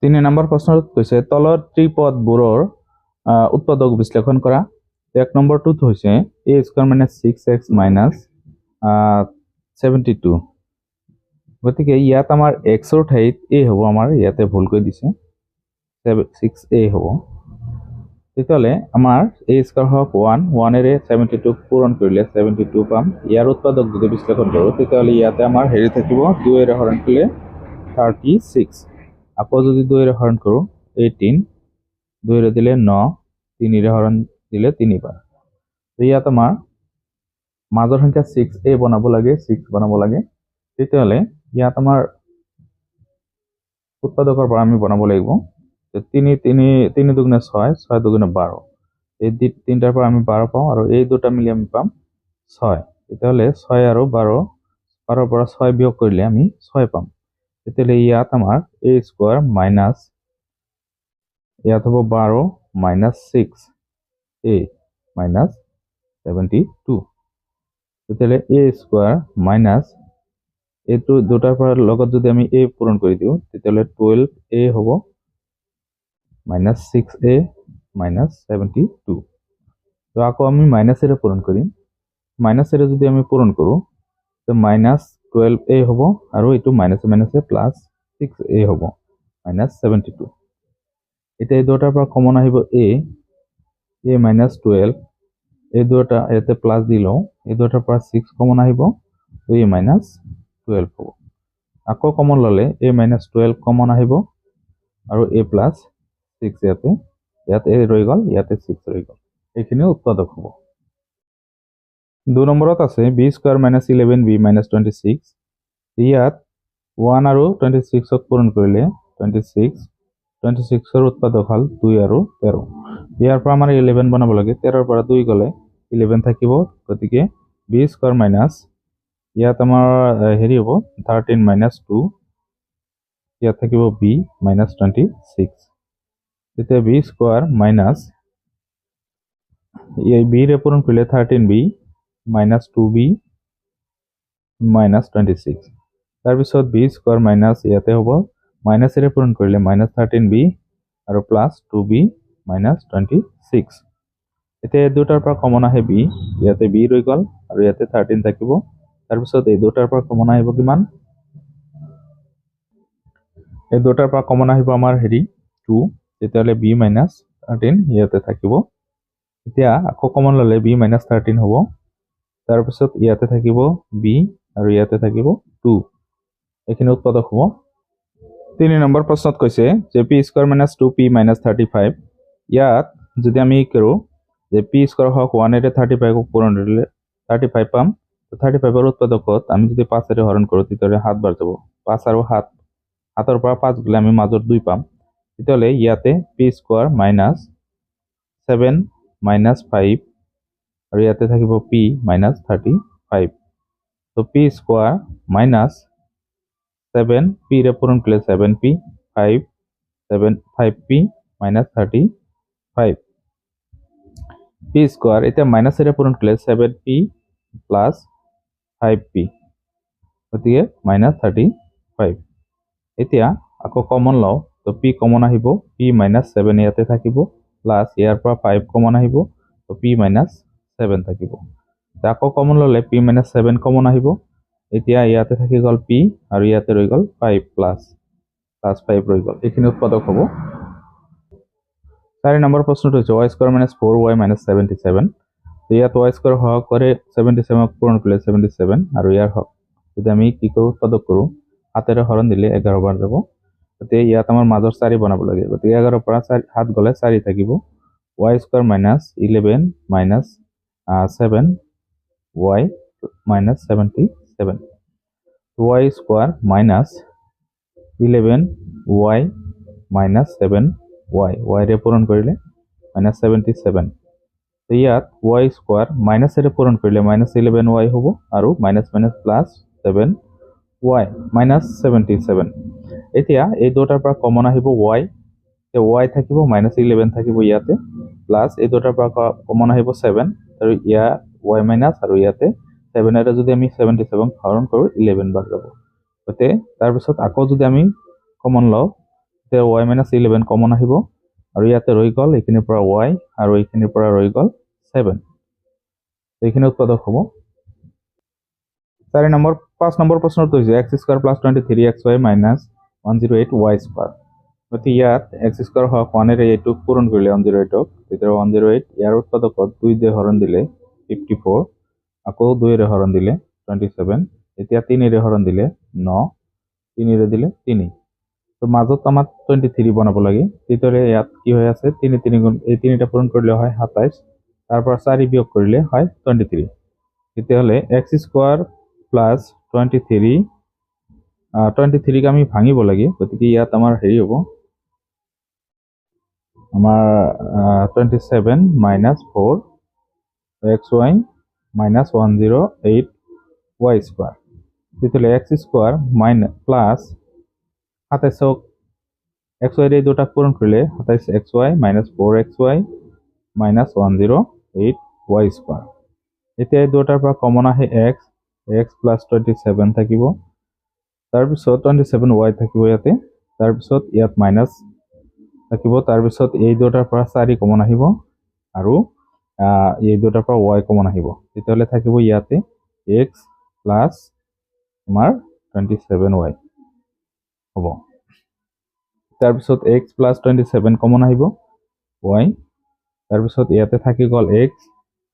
3 number প্ৰশ্নটোত কৈছে তলৰ ত্ৰিপদবোৰৰ উৎপাদক বিশ্লেষণ কৰা। 1 নম্বৰটোত হৈছে a² - 6x - 72। গতিকে ইয়াত আমাৰ x ৰ ঠাইত a হ'ব, আমাৰ ইয়াতে ভুলকৈ দিছে 6a হ'ব। তেতিয়াহ'লে আমাৰ a² হওক 1 এৰে 72 পূৰণ কৰিলে 72 পাম। ইয়াৰ উৎপাদক যদি বিশ্লেষণ কৰোঁ তেতিয়াহ'লে ইয়াতে আমাৰ হেৰি থাকিব 2 এৰে হৰণ কৰিলে 36। আকৌ যদি 2 এৰে হৰণ কৰোঁ 18, 2 এৰে দিলে 9, 3 এৰে হৰণ দিলে 3 বাৰ। তো ইয়াত আমাৰ মাজৰ সংখ্যা 6a বনাব লাগে, 6 বনাব লাগে। তেতিয়াহ'লে ইয়াত আমাৰ উৎপাদকৰ পৰা আমি বনাব লাগিব 3 দুগুণে 6, 6 দুগুণে 12। এই তিনিটাৰ পৰা আমি 12 পাওঁ আৰু এই দুটা মিলি আমি পাম 6। তেতিয়াহ'লে 6 আৰু 12, 12ৰ পৰা 6 বিয়োগ কৰিলে আমি 6 পাম। তেতিয়াহ'লে ইয়াত আমাৰ a² মাইনাছ ইয়াত হ'ব 12 মাইনাছ 6a মাইনাছ 72। তেতিয়াহ'লে a² মাইনাছ এইটো দুটাৰ পৰা লগত যদি আমি a পূৰণ কৰি দিওঁ তেতিয়াহ'লে 12a হ'ব মাইনাছ 6a মাইনাছ 72। তো আকৌ আমি মাইনাছেৰে পূৰণ কৰিম। মাইনাছেৰে যদি আমি পূৰণ কৰোঁ তো মাইনাছ 12a হ'ব আৰু এইটো মাইনাছে মাইনাছে প্লাছ 6a হ'ব মাইনাছ 72। এতিয়া এই দুটাৰ পৰা কমন আহিব a মাইনাছ 12, এই দুটা ইয়াতে প্লাছ দি লওঁ, এই দুটাৰ পৰা 6 কমন আহিব, তো a মাইনাছ 12 হ'ব। আকৌ কমন ল'লে a মাইনাছ 12 কমন আহিব আৰু a প্লাছ 6 ইয়াতে a ৰৈ গ'ল, ইয়াতে 6 ৰৈ গ'ল। এইখিনি উৎপাদক হ'ব। 2 নম্বৰত আছে b² - 11b - 26। ইয়াত 1 আৰু 26ক পূৰণ কৰিলে 26, 26ৰ উৎপাদক হ'ল 2 আৰু 13। ইয়াৰ পৰা আমাৰ 11 বনাব লাগে, 13ৰ পৰা 2 গ'লে 11 থাকিব। গতিকে b² ইয়াত আমাৰ হেৰি হ'ব 13 মাইনাছ 2, ইয়াত থাকিব b মাইনাছ 26। তেতিয়া b² মাইনাছ এই b ৰে পূৰণ কৰিলে 13b মাইনাছ 2b মাইনাছ 26। তাৰপিছত b² মাইনাছ ইয়াতে হ'ব মাইনাছেৰে পূৰণ কৰিলে মাইনাছ 13b আৰু প্লাছ 2b মাইনাছ 26। এতিয়া এই দুটাৰ পৰা কমন আহে b, ইয়াতে b ৰৈ গ'ল আৰু ইয়াতে 13 থাকিব। তাৰপিছত এই দুটাৰ পৰা কমন আহিব কিমান? এই দুটাৰ পৰা কমন আহিব আমাৰ হেৰি 2, তেতিয়াহ'লে b মাইনাছ 13 ইয়াতে থাকিব। এতিয়া আকৌ কমন ল'লে b মাইনাছ 13 হ'ব। তাৰপিছত ইয়াতে থাকিব b আৰু ইয়াতে থাকিব 2। এইখিনি উৎপাদক হ'ব। 3 নম্বৰ প্ৰশ্নত কৈছে যে p² - 2p - 35। ইয়াত যদি আমি কৰোঁ যে p² হওক 1 এৰে 35ক পূৰণ কৰিলে 35 পাম। তো 35ৰ উৎপাদকত আমি যদি 5 এৰে হৰণ কৰোঁ তেতিয়াহ'লে 7 বাৰ যাব। 5 আৰু 7, 7ৰ পৰা 5 গ'লে আমি মাজত 2 পাম। তেতিয়াহ'লে ইয়াতে p² মাইনাছ 7 মাইনাছ 5 আৰু ইয়াতে থাকিব p মাইনাছ 35। তো p² মাইনাছ 7 p ৰে পূৰণ কৰিলে 7p, 5p মাইনাছ 35। p² এতিয়া মাইনাছেৰে পূৰণ কৰিলে 7p প্লাছ 5p, গতিকে মাইনাছ 35। এতিয়া আকৌ কমন লওঁ, তো p কমন আহিব, p মাইনাছ 7 ইয়াতে থাকিব, প্লাছ ইয়াৰ পৰা 5 কমন আহিব, তো p মাইনাছ 7 থাকিব। আকৌ কমন ল'লে p মাইনাছ 7 কমন আহিব। এতিয়া ইয়াতে থাকি গ'ল p আৰু ইয়াতে ৰৈ গ'ল 5 প্লাছ 5 ৰৈ গ'ল। এইখিনি উৎপাদক হ'ব। 4 নম্বৰ প্ৰশ্নটো হৈছে y² - 4y - 77। ইয়াত y² সহকাৰে 77ক পূৰণ কৰিলে 77 আৰু ইয়াৰ হওক যদি আমি কি কৰোঁ উৎপাদক কৰোঁ 7 এৰে হৰণ দিলে 11 বাৰ যাব। গতিকে ইয়াত আমাৰ মাজৰ 4 বনাব লাগে। গতিকে 11ৰ পৰা 7 গ'লে 4 থাকিব। y² - 11 minus 7y minus 77। y² minus 11y minus 7y, y ৰে পূৰণ কৰিলে মাইনাছ 77। তো ইয়াত y² মাইনাছেৰে পূৰণ কৰিলে মাইনাছ 11y হ'ব আৰু minus minus plus 7y minus 77। এতিয়া এই দুটাৰ পৰা কমন আহিব y, y থাকিব, মাইনাছ 11 থাকিব ইয়াতে, প্লাছ এই দুটাৰ পৰা কমন আহিব 7 আৰু ইয়াত y মাইনাছ আৰু ইয়াতে 7 যদি আমি 77 হৰণ কৰোঁ 11 বাৰ যাব। গতিকে তাৰপিছত আকৌ যদি আমি কমন লওঁ এতিয়া y - 11 কমন আহিব আৰু ইয়াতে ৰৈ গ'ল এইখিনিৰ পৰা y আৰু এইখিনিৰ পৰা ৰৈ গ'ল 7 এইখিনি উৎপাদক হ'ব 5 নম্বৰ প্ৰশ্নটো হৈছে x² + 23xy - 108y²। গতিকে ইয়াত x² হওক 1 এৰে এইটোক পূৰণ কৰিলে 108ক তেতিয়া 108 ইয়াৰ উৎপাদকত 2 দিয়ে হৰণ দিলে 54 আকৌ 2 এৰে হৰণ দিলে 27 এতিয়া 3 এৰে হৰণ দিলে 9 3 এৰে দিলে 3 তো মাজত আমাৰ 23 বনাব লাগে তেতিয়ালে ইয়াত কি হৈ আছে 3 3 গুণ এই 3টা পূৰণ কৰিলে হয় 27 তাৰ পৰা 4 বিয়োগ কৰিলে হয় 23 তেতিয়ালে x² + 23 23 কে আমি ভাঙিব লাগে গতিকে ইয়াত আমাৰ হেৰি হ'ব আমাৰ 27 - 4 xy - 108y² তেতিয়ালে x² প্লাস 27 xy এই দুটা পূরণ করলে 27xy - 4xy - 108y²। এতিয়া এই দুটাৰ পৰা কমন আহে x + 27 থাকিব তাৰপিছত 27y থাকিব ইয়াতে তাৰপিছত ইয়াত মাইনাস থাকিব তাৰপিছত এই দুটাৰ পৰা 4 কমন আহিব আৰু এই দুটাৰ পৰা y কমন আহিব তেতিয়ালে থাকিব ইয়াতে x প্লাস আমাৰ 27y হ'ব তাৰপিছত x + 27 কমন আহিব y তাৰপিছত ইয়াতে থাকি গ'ল x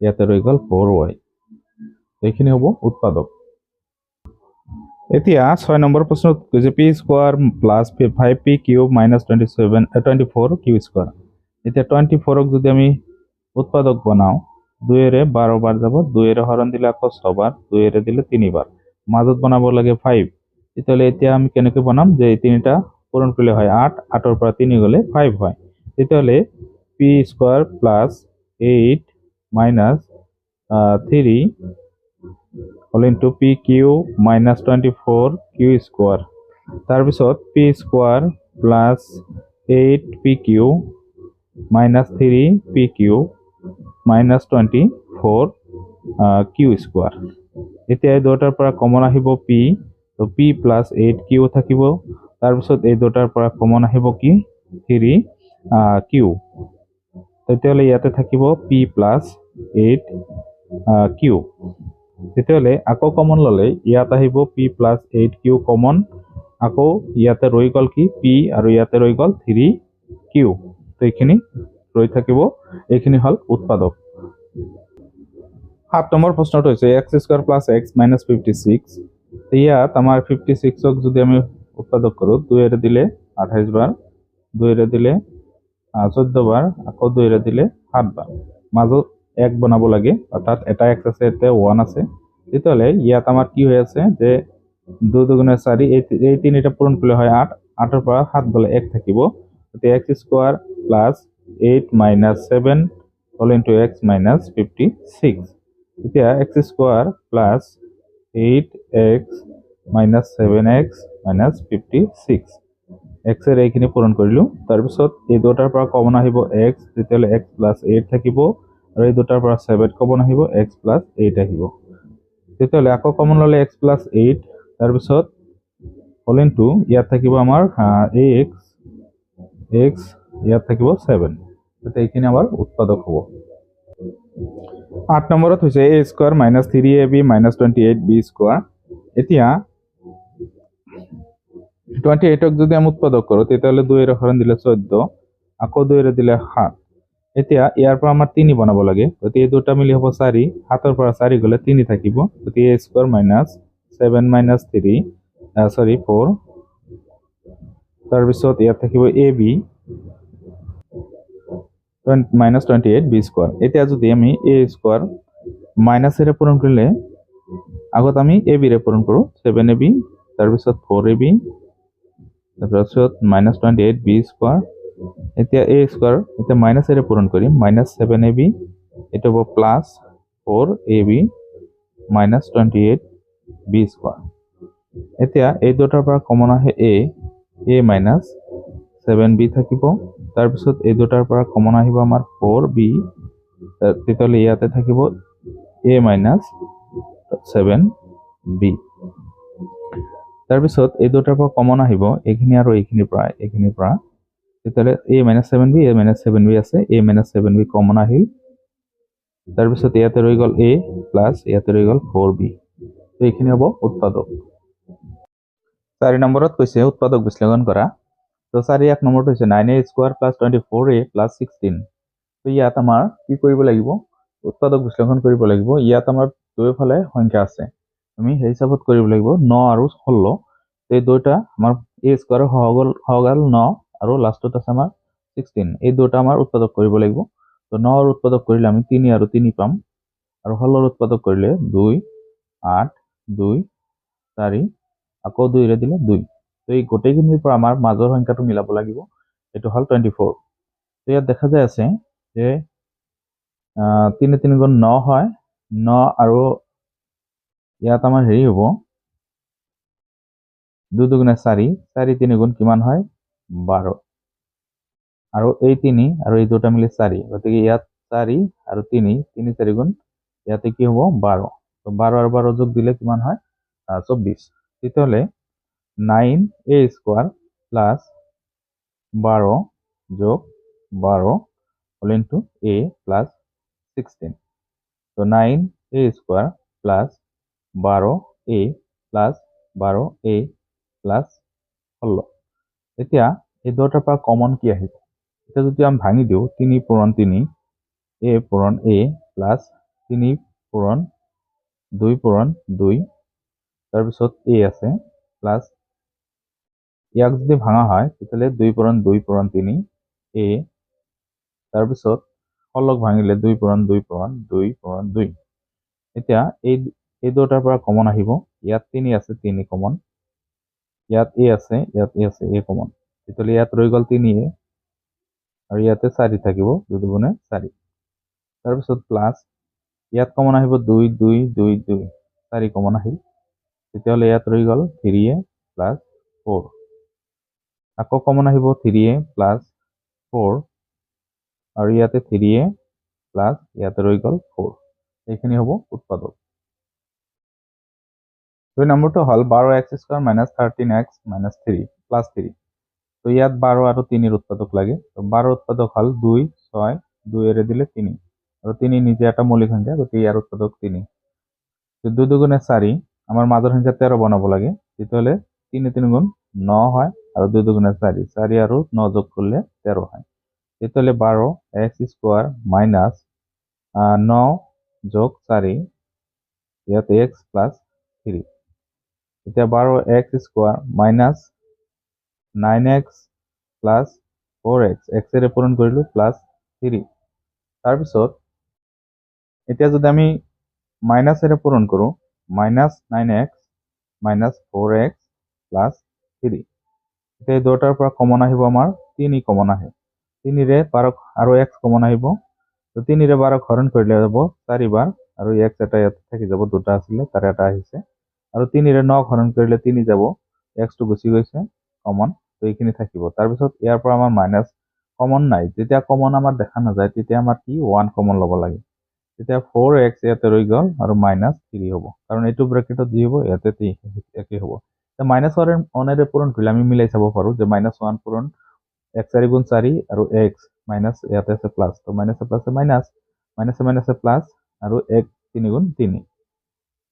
ইয়াতে ৰৈ গ'ল 4y এইখিনি হ'ব উৎপাদক এতিয়া 6 নম্বৰ প্ৰশ্নত কৈছে p² + 5p³ - 24q²। এতিয়া 24ক যদি আমি উৎপাদক বনাও 2 এৰে 12 বাৰ যাব 2 এৰে হৰণ দিলে আকৌ 6 বাৰ 2 এৰে দিলে 3 বাৰ মাজত বনাব লাগে 5 তেতিয়ালে এতিয়া আমি কেনেকৈ বনাম যে এই তিনিটা পূরণ করলে হয় 8 8 পৰা 3 গলে 5 হয় তেতিয়ালে p² + 8 - 3 whole into pq - 24q² তাৰপিছত p² + 8pq - 3pq - 24q²। এতিয়া এই দুটাৰ পৰা কমন আহিব p তো p + 8q থাকিব তাৰপিছত এই দুটাৰ পৰা কমন আহিব কি 3q তেতিয়ালে ইয়াতে থাকিব p + 8q তেতিয়ালে আকৌ কমন ললে ইয়াত আহিব p + 8q কমন আকৌ ইয়াতে ৰৈ গল কি p আৰু ইয়াতে ৰৈ গল 3q তো এইখিনি ৰৈ থাকিব এইখিনি হল উৎপাদক 7 নম্বৰ প্ৰশ্নটো হৈছে x² + x - 56 ইয়াত আমাৰ 56ক যদি আমি উৎপাদক কৰো 2 এৰে দিলে 28 বাৰ 2 এৰে দিলে 14 বাৰ আকৌ 2 এৰে দিলে 7 বাৰ মাজত 1 বনাব লাগে অৰ্থাৎ এটা x আছে এতে 1 আছে তেতিয়ালে ইয়াত আমাৰ কি হৈ আছে যে 2 * 2 = 4 এই তিনিটা পূরণ করলে হয় 8 8 এর পৰা 7 গলে 1 থাকিব তো x² + 8 - 7 whole into x - 56 এতিয়া x² + 8x - 7x - 56 x এর এইখিনি পূরণ কৰিলো তাৰপিছত এই দুটাৰ পৰা কমন আহিব x তেতিয়ালে x + 8 থাকিব আৰু এই দুটাৰ পৰা 7 কমন আহিব x + 8 আহিব তেতিয়ালে আকৌ কমন ললে x + 8 তাৰপিছত whole into ইয়াত থাকিব আমাৰ x ইয়াত থাকিব 7 তেতিয়া এইখিনি আমাৰ উৎপাদক হ'ব 8 নম্বৰত হৈছে a² - 3ab - 28b²। এতিয়া 28ক যদি আমি উৎপাদক কৰো তেতিয়ালে 2 এৰে হৰণ দিলে 14 আকৌ 2 এৰে দিলে 7 এতিয়া ইয়াৰ পৰা আমাৰ 3 বনাব লাগে গতি এই দুটা মিলি হ'ব 4 7 এর পৰা 4 গলে 3 থাকিব গতি a² - 7 - 3 4 তাৰপিছত ইয়াত থাকিব ab -28b²। এতিয়া যদি আমি a² মাইনাস এৰে পূৰণ কৰলে আগত আমি ab ৰে পূৰণ কৰো 7ab তাৰপিছত 4ab তাৰপিছত -28b² এতিয়া a² এতিয়া মাইনাস এৰে পূৰণ কৰিম -7ab এটা হ'ব +4ab -28b² এতিয়া এই দুটাৰ পৰা কমন আহে a -7b থাকিব তাৰপিছত এই দুটাৰ পৰা কমন আহিব আমাৰ 4b তেতিয়ালে ইয়াতে থাকিব a - 7b তাৰপিছত এই দুটাৰ পৰা কমন আহিব এইখিনি আৰু এইখিনিৰ পৰা তেতিয়াহ'লে a - 7b a - 7b আছে a - 7b কমন আহিল তাৰপিছত ইয়াতে ৰৈ গ'ল a প্লাস ইয়াতে ৰৈ গ'ল 4b তো এইখিনি হ'ব উৎপাদক 4 নম্বৰত কৈছে উৎপাদক বিশ্লেষণ কৰা তো 4 এক নম্বৰটো হৈছে 9a square plus 24a plus 16 তো ইয়াত আমাৰ কি কৰিব লাগিব উৎপাদক বিশ্লেষণ কৰিব লাগিব ইয়াত আমাৰ দুয়োফালে সংখ্যা আছে আমি সেই হিচাপত কৰিব লাগিব 9 আৰু 16 এই দুটা আমাৰ a স্কয়াৰ হগাল 9 আৰু লাষ্টত আছে আমাৰ 16 এই দুটা আমাৰ উৎপাদক কৰিব লাগিব তো 9 ৰ উৎপাদক কৰিলে আমি 3 আৰু 3 পাম আৰু 16 ৰ উৎপাদক কৰিলে 2 8 2 4 আকৌ 2 ৰে দিলে 2 তো এই গোটেইখিনিৰ পৰা আমাৰ মাজৰ সংখ্যাটো মিলাব লাগিব এটো হল 24 তো ইয়াত দেখা যায় আছে যে 3 3 গুণ 9 হয় 9 আৰু ইয়াত আমাৰ হেৰি হ'ব 2 2 গুণে 4 4 3 গুণ কিমান হয় 12 আৰু এই 3 আৰু এই দুটা মিলি 4 গতিকে ইয়াত 4 আৰু 3 3 4 গুণ ইয়াতে কি হ'ব 12 তো 12 আৰু 12 যোগ দিলে কিমান হয় 24 তেতিয়াহ'লে 9a স্কয়ার প্লাস 12 যোগ 12 হোল ইনটু a প্লাস 16 তো 9a square plus 12a plus 12a plus 16 এতিয়া এই দুটাৰ পৰা কমন কি আহিব এটা যদি আমি ভাঙি দিও 3 পূৰণ 3 a পূৰণ a প্লাস 3 পূৰণ 2 পূৰণ 2 তাৰপিছত a আছে প্লাস ইয়াক যদি ভাঙা হয় তেতিয়াহ'লে 2 পূৰণ 2 পূৰণ 3 a তাৰপিছত হলক ভাঙিলে 2 পূৰণ 2 পূৰণ 2 পূৰণ 2 এতিয়া এই দুটাৰ পৰা কমন আহিব ইয়াত 3 আছে 3 কমন ইয়াত a আছে a কমন তেতিয়াহ'লে ইয়াত ৰৈ গ'ল 3a আৰু ইয়াতে 4 থাকিব 2 দুগুণে 4 তাৰপিছত প্লাস ইয়াত কমন আহিব 2 2 2 2 4 কমন আহিল তেতিয়াহ'লে ইয়াত ৰৈ গ'ল 3a প্লাস 4 আকৌ কমন আহিব 3a প্লাস 4 আৰু ইয়াতে 3a প্লাস ইয়াতে ৰৈ গ'ল 4 এইখিনি হ'ব উৎপাদক 2 নম্বৰটো হল 12x square minus 13x minus 3 plus 3 তো ইয়াত 12 আৰু 3 ৰ উৎপাদক লাগে তো 12 উৎপাদক হল 2 6 2 এৰে দিলে 3 আৰু 3 নিজে এটা মৌলিক সংখ্যা গতিকে ইয়াৰ উৎপাদক 3 তো 2 দুগুণে 4 আমাৰ মাজৰ সংখ্যা 13 বনাব লাগে তেতিয়াহ'লে 3 3 গুণ 9 হয় আৰু 2 দুগুণে 4 4 আৰু 9 যোগ করলে 13 হয় তেতিয়াহ'লে 12x স্কয়ার মাইনাস 9 যোগ 4 ইয়াতে x প্লাস 3 এতিয়া 12x square minus 9x plus 4x x এৰে পূৰণ কৰিলো প্লাস 3 তাৰপিছত এতিয়া যদি আমি মাইনাস এৰে পূৰণ কৰো minus 9x minus 4x plus 3 এতিয়া এই দুটাৰ পৰা কমন আহিব আমাৰ 3 কমন আহে 3 ৰে 12 আৰু x কমন আহিব তো 3 ৰে 12 হৰণ কৰিলে যাব 4 বাৰ আৰু x এটা ইয়াত থাকি যাব দুটা আছিল তাৰ এটা আহিছে আৰু 3 ৰে 9 হৰণ কৰিলে 3 যাব x টো গুচি গৈছে কমন তো এইখিনি থাকিব তাৰ পিছত ইয়াৰ পৰা আমাৰ মাইনাস কমন নাই যেতিয়া কমন আমাৰ দেখা নাযায় তেতিয়া আমাৰ কি 1 কমন ল'ব লাগে তেতিয়া 4x ইয়াতে ৰৈ গ'ল আৰু মাইনাস 3 হ'ব কাৰণ এইটো ব্ৰেকেটত দি হ'ব ইয়াতে একে হ'ব তো মাইনাস 1 এৰে পূৰণ কৰিলে আমি মিলাই চাব পাৰো যে মাইনাস 1 পূৰণ x 4 গুণ 4 আৰু x মাইনাস ইয়াতে আছে প্লাস তো মাইনাসে প্লাসে মাইনাস মাইনাসে প্লাস আৰু 1 3 গুণ 3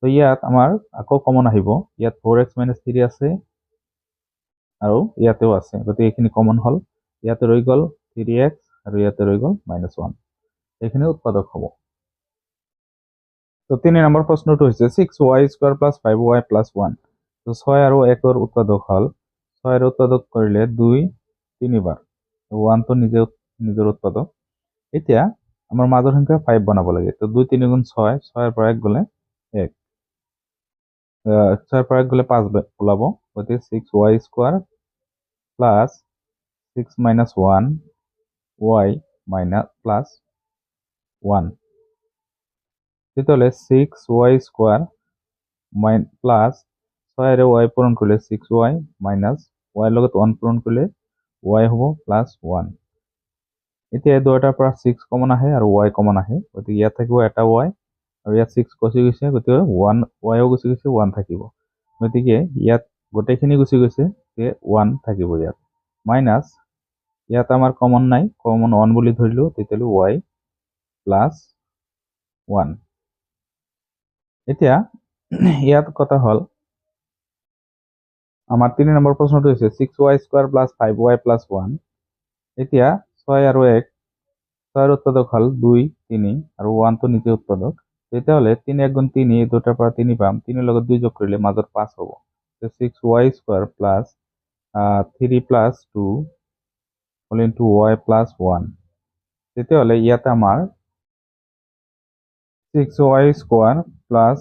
তো ইয়াত আমাৰ আকৌ কমন আহিব ইয়াত 4x 3 আছে আৰু ইয়াতেও আছে গতিকে এইখিনি কমন হল ইয়াতে ৰৈ গ'ল 3x আৰু ইয়াতে ৰৈ গ'ল -1 এইখিনি উৎপাদক হ'ব তো 3 নম্বৰ প্ৰশ্নটো হৈছে 6y² + 5y + 1 তো 6 আৰু 1 ৰ উৎপাদক হল 6 ৰ উৎপাদক কৰিলে 2 3 বাৰ 1 তো নিজৰ উৎপাদক এতিয়া আমাৰ মাজৰ সংখ্যা 5 বনাব লাগে তো 2 3 গুণ 6 6 ৰ পৰা 1 গলে 1 6 ৰ পৰা 1 গলে 5 ওলাব গতিকে 6y² plus 6 minus 1 y minus plus 1 তেতিয়াহ'লে 6y স্কয়ার প্লাস 6 এৰে y পূৰণ কৰিলে 6y minus y লগত 1 পূৰণ কৰিলে y হ'ব প্লাস 1 এতিয়া এই দুটাৰ পৰা 6 কমন আহে আৰু y কমন আহে গতিকে ইয়াত থাকিব এটা y আৰু ইয়াত 6 গুচি গৈছে গতিকে 1 y ও গুচি গৈছে 1 থাকিব গতিকে ইয়াত গোটেইখিনি গুচি গৈছে তে 1 থাকিব ইয়াত মাইনাস ইয়াত আমাৰ কমন নাই, কমন 1 বুলি ধৰিলো, তেতিয়াহ'লে y প্লাছ 1। এতিয়া ইয়াত কথা হ'ল আমাৰ 3 নম্বৰ প্ৰশ্নটো হৈছে 6y² প্লাছ 5y প্লাছ 1। এতিয়া 6 আৰু 1, 6 এর উৎপাদক হল 2 3 আর 1 তো নিজে উৎপাদক, তেতিয়াহ'লে 3 1 গুণ 3 এই দুটাৰ পৰা 3 পাম, 3 এৰ লগত 2 যোগ কৰিলে মাজত 5 হ'ব। 6y² plus 3 plus 2 whole into y plus 1। তেতিয়াহ'লে ইয়াতে আমাৰ 6y² প্লাছ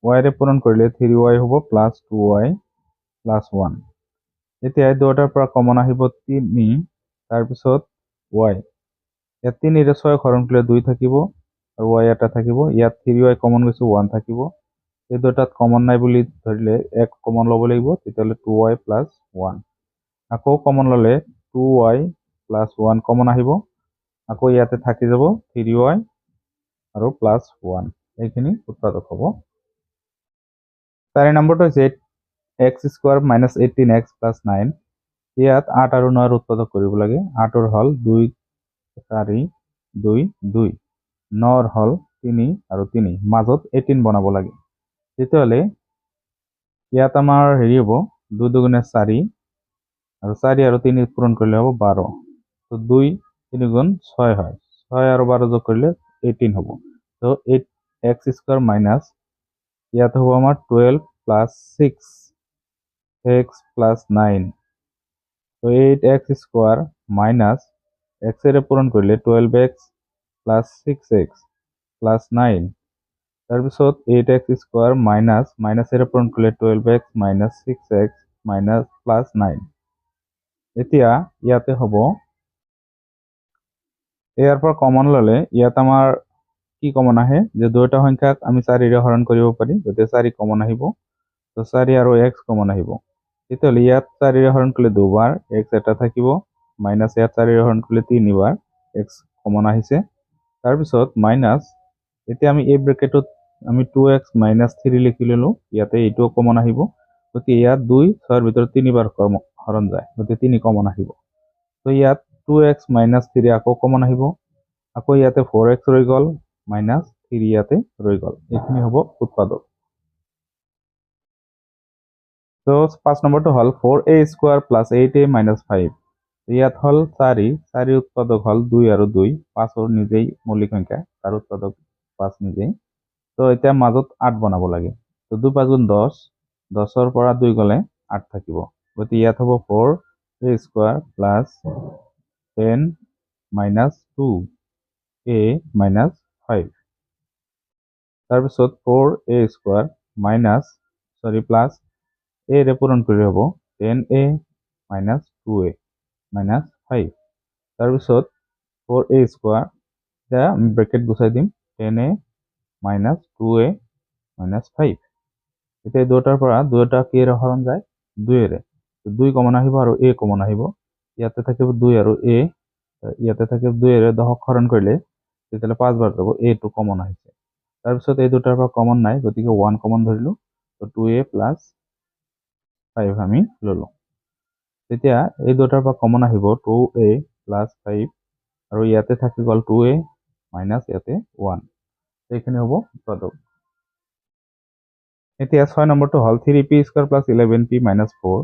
y ৰে পূৰণ কৰিলে 3y হ'ব প্লাছ 2y প্লাছ 1। এতিয়া এই দুটাৰ পৰা কমন আহিব 3, তাৰপিছত y, ইয়াত 3 ৰে 6 হৰণ কৰিলে 2 থাকিব আৰু y এটা থাকিব, ইয়াত 3y কমন গৈছে 1 থাকিব। এই দুটাত কমন নাই বুলি ধৰিলে 1 কমন ল'ব লাগিব, তেতিয়াহ'লে 2y প্লাছ 1। আকৌ কমন ল'লে 2y প্লাছ 1 কমন আহিব, আকৌ ইয়াতে থাকি যাব 3y আৰু প্লাছ 1, এইখিনি উৎপাদক হ'ব। 4 নম্বৰটো হৈছে x² মাইনাছ 18x প্লাছ 9। ইয়াত 8 আৰু 9 উৎপাদক কৰিব লাগে। 8 হল 2 4 2 2, 9 হল 3 আৰু 3, মাজত 18 বনাব লাগে। তেতিয়াহ'লে ইয়াত আমাৰ হেৰি হ'ব 2 2 4 আৰু 4 আৰু 3 পূৰণ কৰিলে হ'ব 12। তো 2 3 গুণ 6 হয়, 6 আৰু 12 যোগ কৰিলে 18 হ'ব। তো 8x² মাইনাছ ইয়াত হ'ব আমাৰ 12 প্লাছ 6x প্লাছ 9। তো 8x² মাইনাছ x এৰ পূৰণ কৰলে 12x প্লাস 6x প্লাস 9, তাৰপিছত 8x² মাইনাছ মাইনাছ এর পূরণ করলে 12x minus 6x minus plus 9। এতিয়া ইয়াতে হ'ব ইয়াৰ পৰা কমন ললে ইয়াত আমাৰ কি কমন আহে যে দুটা সংখ্যাক আমি 4 ৰে হৰণ কৰিব পাৰি, গতিকে 4 কমন আহিব। তো 4 আৰু x কমন আহিব, তেতিয়াহ'লে ইয়াত 4 ৰে হৰণ কৰিলে 2 বাৰ x এটা থাকিব, মাইনাছ ইয়াত 4 ৰে হৰণ কৰিলে 3 বাৰ x কমন আহিছে। তাৰপিছত মাইনাছ এতিয়া আমি এই ব্ৰেকেটত আমি 2x মাইনাছ 3 লিখি ললো, ইয়াতে এইটোও কমন আহিব, গতিকে ইয়াত 2 6 এর ভিতৰত 3 বাৰ হৰণ যায়, গতিকে 3 কমন আহিব। তো ইয়াত 2x মাইনাছ 3 আকৌ কমন আহিব, আকৌ ইয়াতে 4x ৰৈ গ'ল, মাইনাছ 3 ইয়াতে ৰৈ গ'ল, এইখিনি হ'ব উৎপাদক। তো 5 নম্বৰটো হল 4a² প্লাছ 8a মাইনাছ 5। ইয়াত হল 4 উৎপাদক হল 2 আৰু 2, 5 নিজেই মৌলিক সংখ্যা, তাৰ উৎপাদক 5 নিজেই। তো এতিয়া মাজত 8 বনাব লাগে। তো 2 5 গুণ 10, 10 পৰা 2 গ'লে 8 থাকিব, গতিকে ইয়াত হ'ব 4a² plus 10 minus 2a minus 5। তাৰপিছত 4a² মাইনাছ প্লাছ a ৰে পূৰণ কৰি হ'ব 10a মাইনাছ 2a মাইনাছ 5। তাৰপিছত 4a² এতিয়া আমি ব্ৰেকেট গুচাই দিম, 10a মাইনাছ 2a মাইনাছ 5। এতিয়া দুটাৰ পৰা দুটা কি ৰে হৰণ যায় 2 ৰে, 2 কমন আহিব আৰু a কমন আহিব, ইয়াতে থাকিব 2 আৰু a, ইয়াতে থাকিব 2 ৰে 10 হৰণ কৰিলে তেতিয়াহ'লে 5 বাৰ যাব, a টো কমন আহিছে। তাৰপিছত এই দুটাৰ পৰা কমন নাই, গতিকে 1 কমন ধৰিলো, তো 2a প্লাছ 5 আমি ললো। তেতিয়া এই দুটাৰ পৰা কমন আহিব 2a প্লাছ 5 আৰু ইয়াতে থাকি গ'ল 2a মাইনাছ ইয়াতে 1, এইখিনি হ'ব উৎপাদক। এতিয়া 6 নম্বৰটো হল 3p² প্লাছ 11p মাইনাছ 4।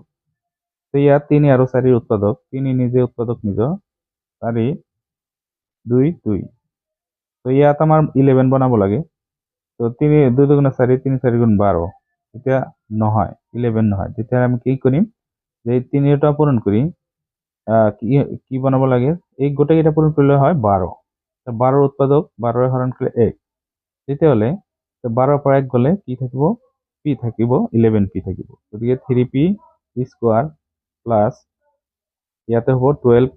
তো ইয়াত 3 আৰু 4 উৎপাদক, 3 নিজে উৎপাদক নিজৰ, 4 2 2। তো ইয়াত আমাৰ 11 বনাব লাগে। তো 3 2 2 4 3 4 গুণ 12, এতিয়া নহয় 11 নহয়, তেতিয়া আমি কি কৰিম যে 3টা পূৰণ কৰি কি বনাব লাগে, এই গোটেইকেইটা পূৰণ কৰিলে হয় 12। 12 উৎপাদক 12 হৰণ কৰিলে 1, তেতিয়াহ'লে 12 পৰা 1 গ'লে কি থাকিব p থাকিব, 11p থাকিব, গতিকে 3p² প্লাছ ইয়াতে হ'ব 12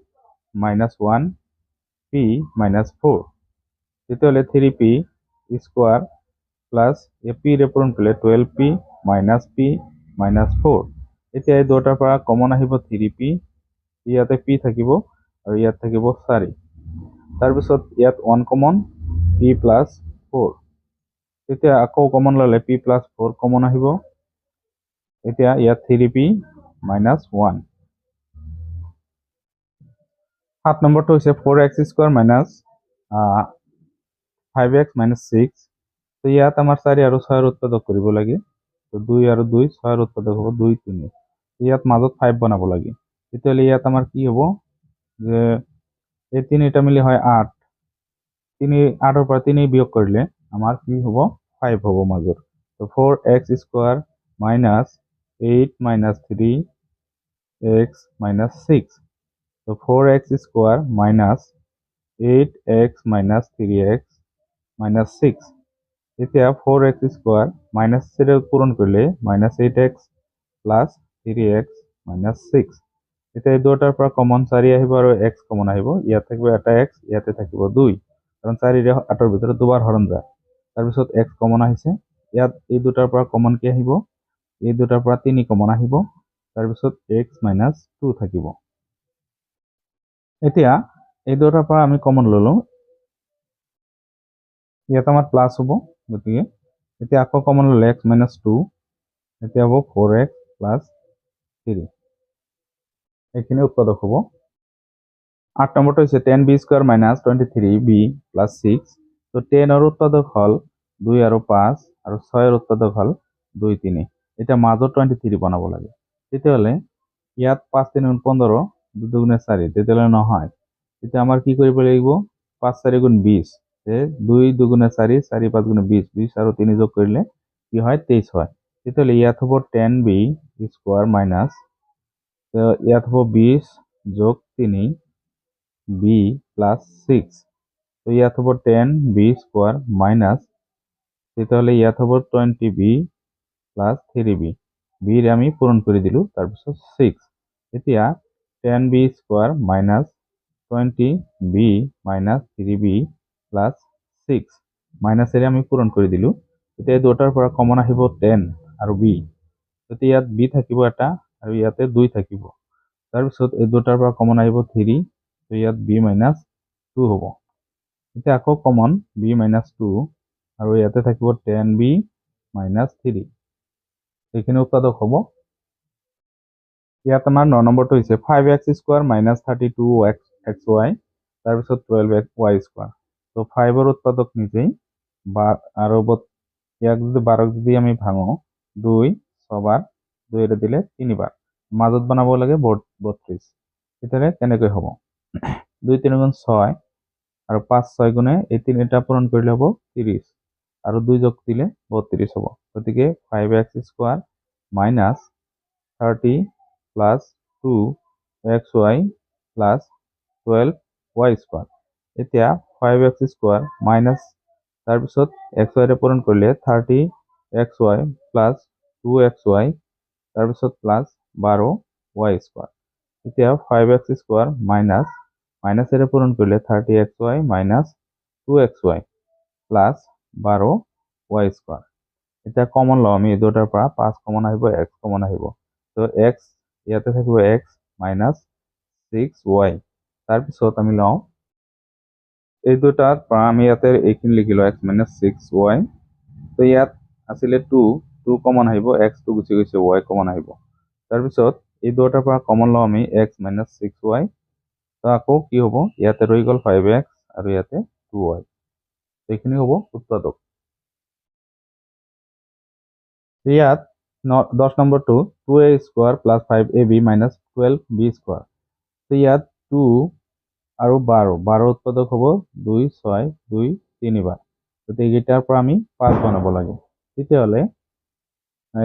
মাইনাছ 1p মাইনাছ 4, তেতিয়াহ'লে 3p² প্লাছ p ৰে পূৰণ কৰিলে 12p মাইনাছ p মাইনাছ 4। এতিয়া এই দুটাৰ পৰা কমন আহিব 3p, ইয়াতে p থাকিব আৰু ইয়াত থাকিব 4, তাৰপিছত ইয়াত 1 কমন p প্লাছ 4, তেতিয়া আকৌ কমন ল'লে p প্লাছ 4 কমন আহিব, এতিয়া ইয়াত 3p মাইনাছ 1। 7 নম্বৰটো হৈছে 4x² মাইনাছ 5x মাইনাছ 6। তো ইয়াত আমাৰ 4 আৰু 6 উৎপাদক কৰিব লাগে। তো 2 আৰু 2 6 উৎপাদক হ'ব 2 3। ইয়াত মাজত 5 বনাব লাগে। তেতিয়াহ'লে ইয়াত আমাৰ কি হ'ব যে এই তিনিটা মিলি হয় 8। 8ৰ পৰা 3 বিয়োগ কৰিলে আমাৰ কি হ'ব 5 হ'ব মাজত। তো 4x² minus 8 minus 3x minus 6। তো 4x² minus 8x minus 3x minus 6। এতিয়া 4x² মাইনাছ 3 পূৰণ কৰিলে minus 8x plus 3x minus 6। এতিয়া এই দুটাৰ পৰা কমন 4 আহিব আৰু x কমন আহিব। ইয়াত থাকিব এটা x, ইয়াতে থাকিব 2, কাৰণ 4 8ৰ ভিতৰত দুবাৰ হৰণ যায়। তাৰপিছত x কমন আহিছে। ইয়াত এই দুটাৰ পৰা কমন কি আহিব? এই দুটাৰ পৰা 3 কমন আহিব। তাৰপিছত x মাইনাছ 2 থাকিব। এতিয়া এই দুটাৰ পৰা আমি কমন ললো। ইয়াত আমাৰ প্লাছ হ'ব, গতিকে এতিয়া আকৌ কমন ল'লে x মাইনাছ 2, এতিয়া হ'ব 4x প্লাছ 3। এইখিনি উৎপাদক হ'ব। 8 নম্বৰটো হৈছে 10b² মাইনাছ 23b প্লাছ 6। তো 10ৰ উৎপাদক হ'ল 2 আৰু 5 আৰু 6ৰ উৎপাদক হ'ল 2 3। এতিয়া মাজত 23 বনাব লাগে। তেতিয়াহ'লে ইয়াত 5 3 15, 2 2 4, তেতিয়াহ'লে নহয়। তেতিয়া আমাৰ কি কৰিব লাগিব? 5 4 গুণ 20, 2 2 4, 4 5 গুণ 20, 20 আৰু 3 যোগ কৰিলে কি হয় 23 হয়। তেতিয়াহ'লে ইয়াত হ'ব 10b² মাইনাছ, ইয়াত হ'ব 20 যোগ 3 b প্লাছ 6। তো ইয়াত হ'ব 10b² মাইনাছ, তেতিয়াহ'লে ইয়াত হ'ব 20b প্লাছ 3b। বিৰ আমি পূৰণ কৰি দিলোঁ, তাৰপিছত 6। এতিয়া 10b² minus 20b minus 3b plus 6 মাইনাছেৰে আমি পূৰণ কৰি দিলোঁ। এতিয়া এই দুটাৰ পৰা কমন আহিব 10 আৰু b। তেতিয়া ইয়াত b থাকিব এটা আৰু ইয়াতে 2 থাকিব। তাৰপিছত এই দুটাৰ পৰা কমন আহিব 3, তো ইয়াত b মাইনাছ 2 হ'ব। এতিয়া আকৌ কমন b মাইনাছ 2 আৰু ইয়াতে থাকিব 10b মাইনাছ 3। এইখিনি উৎপাদক হ'ব। ইয়াত আমাৰ 9 নম্বৰটো হৈছে 5x² মাইনাছ 32xy, তাৰপিছত 12y²। তো 5ৰ উৎপাদক নিজেই আৰু ইয়াক যদি 12ক যদি আমি ভাঙো 2 6 বাৰ, 2 দিলে 3 বাৰ, মাজত বনাব লাগে 32। তেতিয়াহ'লে কেনেকৈ হ'ব? 2 3 গুণ 6 আৰু 5 6 গুণে এই 3টা পূৰণ কৰিলে হ'ব 30 আৰু 2 যোগ দিলে 32 হ'ব। গতিকে 5x² minus 30 plus 2xy plus 12y²। এতিয়া 5x² মাইনাছ, তাৰপিছত xyৰে পূৰণ কৰিলে 30xy প্লাছ 2xy, তাৰপিছত প্লাছ 12y²। এতিয়া 5x² মাইনাছ, মাইনাছেৰে পূৰণ কৰিলে 30xy minus 2xy plus 12y²। এতিয়া কমন লওঁ আমি, এই দুটাৰ পৰা 5 কমন আহিব, x কমন আহিব। তো x ইয়াতে থাকিব x মাইনাছ 6y। তাৰপিছত আমি লওঁ এই দুটাৰ পৰা আমি ইয়াতে এইখিনি লিখিলোঁ x মাইনাছ 6y। তো ইয়াত আছিলে 2 কমন আহিব, x টো গুচি গৈছে, y কমন আহিব। তাৰপিছত এই দুটাৰ পৰা কমন লওঁ আমি x মাইনাছ 6y। তো আকৌ কি হ'ব? ইয়াতে ৰৈ গ'ল 5x আৰু ইয়াতে 2y। এইখিনি হ'ব উৎপাদক। ইয়াত 10 নম্বৰটো 2a² plus 5ab minus 12b²। তো ইয়াত 2 আৰু 12 উৎপাদক হ'ব 2 6 2 3 বাৰ। গতিকে এইকেইটাৰ পৰা আমি 5 বনাব লাগে। তেতিয়াহ'লে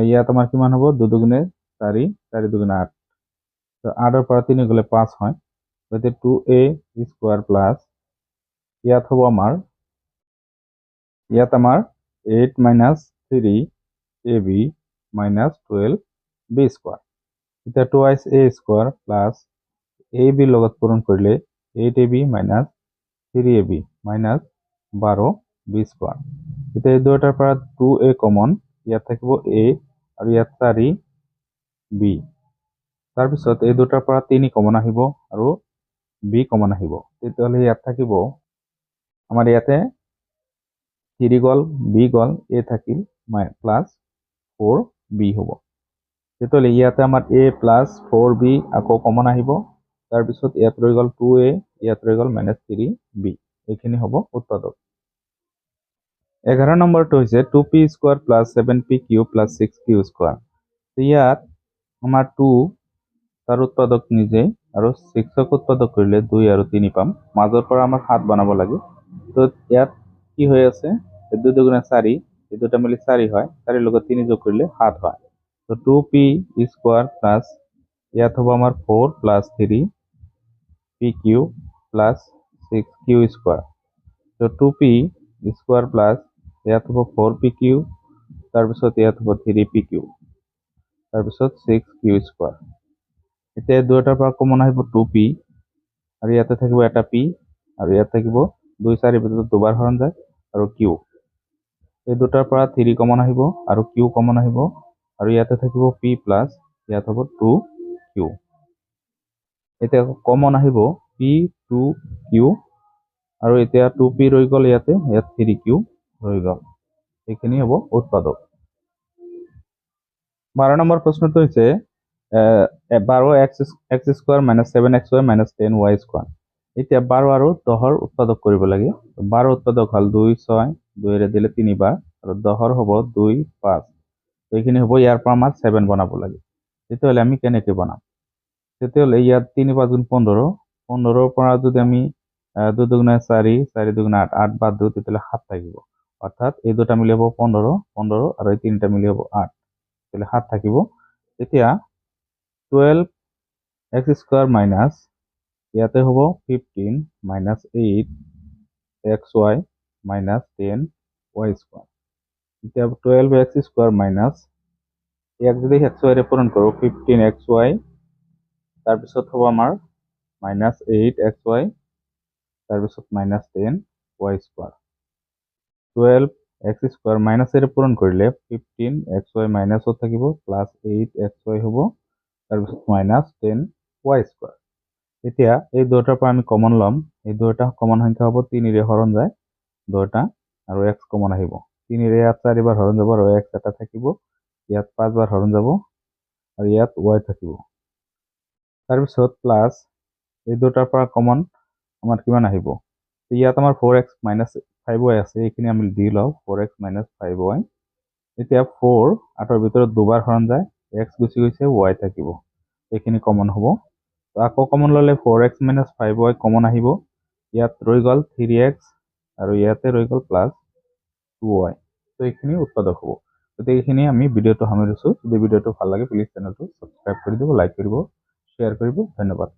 ইয়াত আমাৰ কিমান হ'ব? 2 2 4, 4 2 8। তো 8ৰ পৰা 3 গ'লে 5 হয়। গতিকে 2a² প্লাছ, ইয়াত হ'ব আমাৰ 8 মাইনাছ 3ab মাইনাছ 12b²। এতিয়া 2a² প্লাছ ab লগত পূৰণ কৰিলে 8ab minus 3ab minus 12b²। এতিয়া এই দুটাৰ পৰা 2a কমন, ইয়াত থাকিব a আৰু ইয়াত 4b। তাৰপিছত এই দুটাৰ পৰা 3 কমন আহিব আৰু b কমন আহিব। তেতিয়াহ'লে ইয়াত থাকিব আমাৰ ইয়াতে 3 গ'ল, b গ'ল, a থাকিল প্লাছ 4b হ'ব। তেতিয়াহ'লে ইয়াতে আমাৰ a প্লাছ 4b আকৌ কমন আহিব। তাৰপিছত ইয়াত ৰৈ গ'ল 2a, ইয়াত ৰৈ গ'ল -3b, এইখিনি হ'ব উৎপাদক। 11 নম্বৰটো হৈছে 2p square plus 7p cube plus 6q square. ইয়াত আমাৰ 2 তাৰ উৎপাদক নিজেই আৰু 6ক উৎপাদক কৰিলে 2 আৰু 3 পাম, মাজৰ পৰা আমাৰ 7 বনাব লাগে। তো ইয়াত কি হৈ আছে, 2 দুগুণে 4, এই দুটা মিলি 4 হয়, 4 লগত 3 যোগ কৰিলে 7 হয়। তো 2p স্কোয়াৰ প্লাস ইয়াত হ'ব আমাৰ 4 plus 3p cube plus 6q square. তো 2p স্কোয়াৰ প্লাস ইয়াত হ'ব 4p কিউব, তাৰপিছত ইয়াত হ'ব 3p কিউব, তাৰপিছত 6q স্কোয়াৰ। এতিয়া দুটাৰ পৰা কমন আহিব 2p, আৰু ইয়াতে থাকিব এটা p, আৰু ইয়াত থাকিব 2 4 ভিতৰত দুবাৰ হৰণ যায় আৰু q। এই দুটাৰ পৰা 3 কমন আহিব আৰু q কমন আহিব, আৰু ইয়াতে থাকিব p প্লাস ইয়াত হ'ব 2q। এতিয়া কমন আহিব p 2q, আৰু এতিয়া 2p ৰৈ গ'ল, ইয়াত 3q ৰৈ গ'ল, এইখিনি হ'ব উৎপাদক। 12 নম্বৰ প্ৰশ্নটো হৈছে 12x square minus 7xy minus 10y square. এতিয়া 12 আৰু 10ৰ উৎপাদক কৰিব লাগে। 12 উৎপাদক হ'ল 2 6, 2 ৰে দিলে 3 বাৰ, আৰু 10ৰ হ'ব 2 5, এইখিনি হ'ব। ইয়াৰ পৰা আমাৰ 7 বনাব লাগে। তেতিয়াহ'লে আমি কেনেকৈ বনাম? তেতিয়াহ'লে ইয়াত 3 5 গুণ 15, 15ৰ পৰা যদি আমি 2 দুগুণে 4, 4 দুগুণে 8, 8 বাদ দিওঁ, তেতিয়াহ'লে 7 থাকিব। অৰ্থাৎ এই দুটা মিলি হ'ব 15, 15, আৰু এই তিনিটা মিলি হ'ব 8, তেতিয়াহ'লে 7 থাকিব। এতিয়া 12x স্কোয়ার মাইনাস ইয়াতে হ'ব 15 minus 8xy minus 10y square. এতিয়া 12x স্কোয়ার মাইনাস ইয়াক যদি xy ৰে পূৰণ কৰোঁ, 15xy, তাৰপিছত হ'ব আমাৰ মাইনাস 8xy, তাৰপিছত minus 10y square. 12x square minus এৰে পূৰণ কৰিলে 15xy মাইনাসত থাকিব, প্লাস 8xy হ'ব, তাৰপিছত মাইনাস 10y স্কোয়াৰ। এতিয়া এই দুটাৰ পৰা আমি কমন ল'ম। এই দুটা কমন সংখ্যা হ'ব, 3 ৰে হৰণ যায় দুটা, আৰু x কমন আহিব। 3 ৰে ইয়াত 4 বাৰ হৰণ যাব, আৰু x এটা থাকিব, ইয়াত 5 বাৰ হৰণ যাব, আৰু ইয়াত y থাকিব। তাৰপিছত প্লাস এই দুটাৰ পৰা কমন আমাৰ কিমান আহিব? ইয়াত আমাৰ 4x মাইনাস 5y আছে, এইখিনি আমি দি লওঁ, 4x মাইনাস 5y। এতিয়া 4 8ৰ ভিতৰত দুবাৰ হৰণ যায়, x গুচি গৈছে, y থাকিব, এইখিনি কমন হ'ব। তো আকৌ কমন ল'লে 4x মাইনাস 5y কমন আহিব, ইয়াত ৰৈ গ'ল 3x, আৰু ইয়াতে ৰৈ গ'ল প্লাস 2y। তো এইখিনি উৎপাদক হ'ব। গতিকে এইখিনি আমি ভিডিঅ'টো সামৰিছোঁ। যদি ভিডিঅ'টো ভাল লাগে প্লিজ চেনেলটো সাবস্ক্ৰাইব কৰি দিব, লাইক কৰিব, শ্বেয়াৰ কৰিব। ধন্যবাদ।